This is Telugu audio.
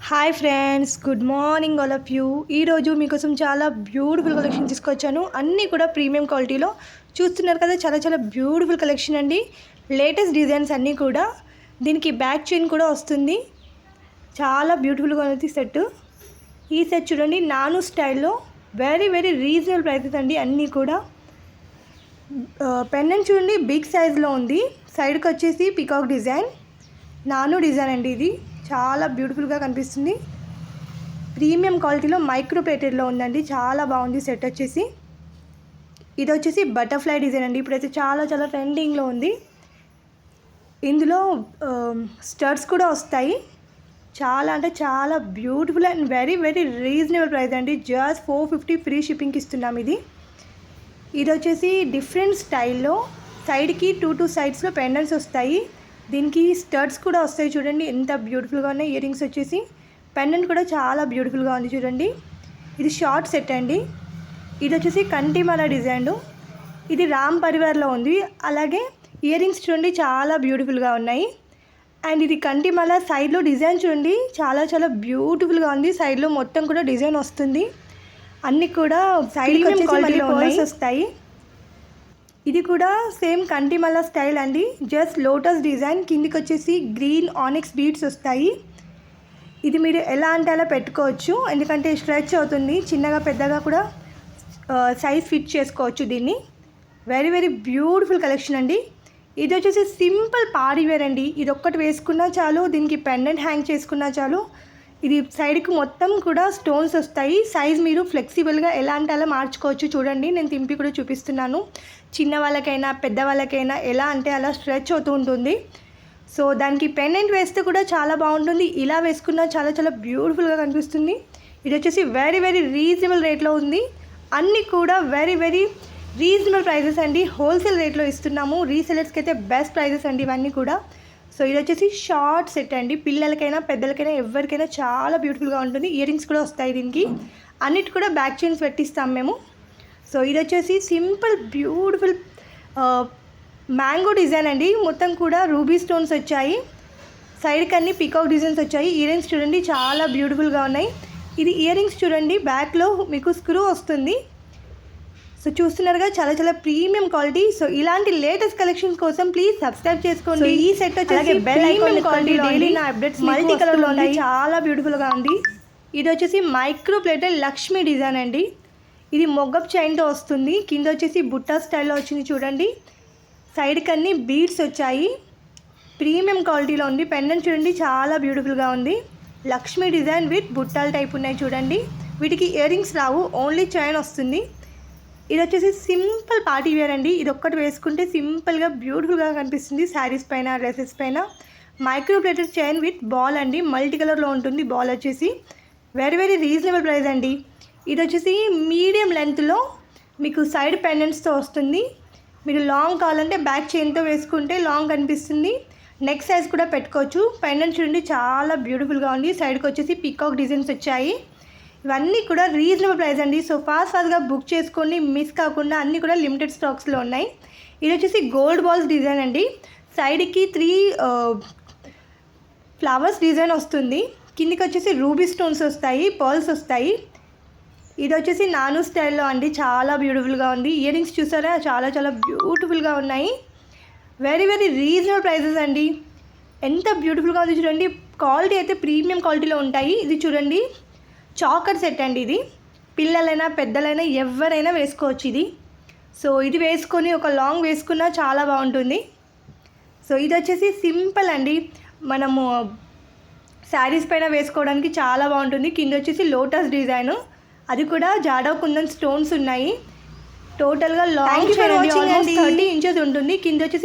Hi friends, good morning all of you. ఈరోజు మీకోసం చాలా బ్యూటిఫుల్ కలెక్షన్ తీసుకొచ్చాను. అన్నీ కూడా ప్రీమియం క్వాలిటీలో చూస్తున్నారు కదా. చాలా చాలా బ్యూటిఫుల్ కలెక్షన్ అండి. లేటెస్ట్ డిజైన్స్ అన్నీ కూడా. దీనికి బ్యాక్ చైన్ కూడా వస్తుంది. చాలా బ్యూటిఫుల్గా ఉంది సెట్. ఈ సెట్ చూడండి, నాను స్టైల్లో వెరీ వెరీ రీజనబుల్ ప్రైసెస్ అండి. అన్నీ కూడా పెండెంట్ చూడండి, బిగ్ సైజ్లో ఉంది. సైడ్కి వచ్చేసి పికాక్ డిజైన్, నాను డిజైన్ అండి. ఇది చాలా బ్యూటిఫుల్గా కనిపిస్తుంది. ప్రీమియం క్వాలిటీలో మైక్రో ప్లేటెడ్లో ఉందండి. చాలా బాగుంది సెట్ వచ్చేసి. ఇది వచ్చేసి బటర్ఫ్లై డిజైన్ అండి. ఇప్పుడైతే చాలా చాలా ట్రెండింగ్లో ఉంది. ఇందులో స్టడ్స్ కూడా వస్తాయి. చాలా అంటే చాలా beautiful and very very reasonable price అండి. జస్ట్ 450 ఫ్రీ షిప్పింగ్కి ఇస్తున్నాం. ఇది వచ్చేసి డిఫరెంట్ స్టైల్లో సైడ్కి టూ సైడ్స్లో పెండెంట్స్ వస్తాయి. దీనికి స్టడ్స్ కూడా వస్తాయి. చూడండి ఎంత బ్యూటిఫుల్గా ఉన్నాయి. ఇయర్ రింగ్స్ వచ్చేసి పెండెంట్ కూడా చాలా బ్యూటిఫుల్గా ఉంది. చూడండి, ఇది షార్ట్ సెట్ అండి. ఇది వచ్చేసి కంటిమాల డిజైన్. ఇది రామ్ పరివార్లో ఉంది. అలాగే ఇయర్ రింగ్స్ చూడండి చాలా బ్యూటిఫుల్గా ఉన్నాయి. అండ్ ఇది కంటిమాల సైడ్లో డిజైన్ చూడండి చాలా చాలా బ్యూటిఫుల్గా ఉంది. సైడ్లో మొత్తం కూడా డిజైన్ వస్తుంది. అన్నీ కూడా సైడ్కి వచ్చేసి పర్ల్స్ వస్తాయి. ఇది కూడా సేమ్ కంటిమల్ల స్టైల్ అండి. జస్ట్ లోటస్ డిజైన్, కిందికి వచ్చేసి గ్రీన్ ఆనిక్స్ బీడ్స్ వస్తాయి. ఇది మీరు ఎలా అంటే అలా పెట్టుకోవచ్చు, ఎందుకంటే స్ట్రెచ్ అవుతుంది. చిన్నగా పెద్దగా కూడా సైజ్ ఫిట్ చేసుకోవచ్చు దీన్ని. వెరీ వెరీ బ్యూటిఫుల్ కలెక్షన్ అండి. ఇది వచ్చేసి సింపుల్ పార్టీ వేర్ అండి. ఇది ఒక్కటి వేసుకున్నా చాలు. దీనికి పెండెంట్ హ్యాంగ్ చేసుకున్నా చాలు. ఇది సైడ్కి మొత్తం కూడా స్టోన్స్ వస్తాయి. సైజ్ మీరు ఫ్లెక్సిబుల్గా ఎలా అంటే అలా మార్చుకోవచ్చు. చూడండి, నేను తింపి కూడా చూపిస్తున్నాను. చిన్న వాళ్ళకైనా పెద్ద వాళ్ళకైనా ఎలా అంటే అలా స్ట్రెచ్ అవుతూ ఉంటుంది. సో దానికి పెండెంట్ వేస్తే కూడా చాలా బాగుంటుంది. ఇలా వేసుకున్నా చాలా చాలా బ్యూటిఫుల్గా కనిపిస్తుంది. ఇది వచ్చేసి వెరీ వెరీ రీజనబుల్ రేట్లో ఉంది. అన్నీ కూడా వెరీ వెరీ రీజనబుల్ ప్రైజెస్ అండి. హోల్సేల్ రేట్లో ఇస్తున్నాము. రీసెలర్స్కి అయితే బెస్ట్ ప్రైజెస్ అండి ఇవన్నీ కూడా. సో ఇది వచ్చేసి షార్ట్ సెట్ అండి. పిల్లలకైనా పెద్దలకైనా ఎవరికైనా చాలా బ్యూటిఫుల్గా ఉంటుంది. ఇయర్ రింగ్స్ కూడా వస్తాయి దీనికి. అన్నిటి కూడా బ్యాక్ చైన్స్ పెట్టిస్తాం మేము. సో ఇది వచ్చేసి సింపుల్ బ్యూటిఫుల్ మ్యాంగో డిజైన్ అండి. మొత్తం కూడా రూబీ స్టోన్స్ వచ్చాయి. సైడ్కి అన్ని పికాక్ డిజైన్స్ వచ్చాయి. ఇయర్ రింగ్స్ చూడండి చాలా బ్యూటిఫుల్గా ఉన్నాయి. ఇది ఇయర్ రింగ్స్ చూడండి, బ్యాక్లో మీకు స్క్రూ వస్తుంది. సో చూస్తున్నారుగా, చాలా చాలా ప్రీమియం క్వాలిటీ. సో ఇలాంటి లేటెస్ట్ కలెక్షన్స్ కోసం ప్లీజ్ సబ్స్క్రైబ్ చేసుకోండి. ఈ సెట్ వచ్చేసి బెల్ ఐకాన్ క్వాలిటీ డైలీ నా అప్డేట్స్ మల్టీ కలర్లో ఉన్నాయి. చాలా బ్యూటిఫుల్గా ఉంది. ఇది వచ్చేసి మైక్రో ప్లేటెడ్ లక్ష్మీ డిజైన్ అండి. ఇది మొగ్గప్ చైన్తో వస్తుంది. కింద వచ్చేసి బుట్టా స్టైల్లో వచ్చింది చూడండి. సైడ్కి అన్ని బీడ్స్ వచ్చాయి. ప్రీమియం క్వాలిటీలో ఉంది. పెండెంట్ చూడండి చాలా బ్యూటిఫుల్గా ఉంది. లక్ష్మీ డిజైన్ విత్ బుట్టాల టైప్ ఉన్నాయి చూడండి. వీటికి ఇయర్ రింగ్స్ రావు, ఓన్లీ చైన్ వస్తుంది. ఇది వచ్చేసి సింపుల్ పార్టీ వేర్ అండి. ఇది ఒక్కటి వేసుకుంటే సింపుల్గా బ్యూటిఫుల్గా కనిపిస్తుంది. శారీస్ పైన, డ్రెస్సెస్ పైన. Micro plated chain with ball అండి. మల్టీ కలర్లో ఉంటుంది బాల్ వచ్చేసి. వెరీ వెరీ రీజనబుల్ ప్రైస్ అండి. ఇది వచ్చేసి మీడియం లెంత్లో మీకు సైడ్ పెండెంట్స్తో వస్తుంది. మీరు లాంగ్ కావాలంటే బ్యాక్ చైన్తో వేసుకుంటే లాంగ్ కనిపిస్తుంది. నెక్ సైజ్ కూడా పెట్టుకోవచ్చు. పెండెంట్ చూడండి చాలా బ్యూటిఫుల్గా ఉంది. సైడ్కి వచ్చేసి పికాక్ డిజైన్స్ వచ్చాయి. ఇవన్నీ కూడా రీజనబుల్ ప్రైస్ అండి. సో ఫాస్ట్గా బుక్ చేసుకోండి, మిస్ కాకుండా. అన్నీ కూడా లిమిటెడ్ స్టాక్స్లో ఉన్నాయి. ఇది వచ్చేసి గోల్డ్ బాల్స్ డిజైన్ అండి. సైడ్కి 3 ఫ్లవర్స్ డిజైన్ వస్తుంది. కిందికి వచ్చేసి రూబీ స్టోన్స్ వస్తాయి, పర్ల్స్ వస్తాయి. ఇది వచ్చేసి నాను స్టైల్లో అండి. చాలా బ్యూటిఫుల్గా ఉంది. ఇయర్ రింగ్స్ చూసారా, చాలా చాలా బ్యూటిఫుల్గా ఉన్నాయి. వెరీ వెరీ రీజనబుల్ ప్రైసెస్ అండి. ఎంత బ్యూటిఫుల్గా ఉంది చూడండి. క్వాలిటీ అయితే ప్రీమియం క్వాలిటీలో ఉంటాయి. ఇది చూడండి, చాకర్ సెట్ అండి. ఇది పిల్లలైనా పెద్దలైనా ఎవరైనా వేసుకోవచ్చు ఇది. సో ఇది వేసుకొని ఒక లాంగ్ వేసుకున్నా చాలా బాగుంటుంది. సో ఇది వచ్చేసి సింపుల్ అండి. మనము శారీస్ పైన వేసుకోవడానికి చాలా బాగుంటుంది. కింద వచ్చేసి లోటస్ డిజైన్, అది కూడా జాడవ్ కుందన్ స్టోన్స్ ఉన్నాయి. టోటల్గా లాంగ్ 30 ఇంచెస్ ఉంటుంది. కింద వచ్చేసి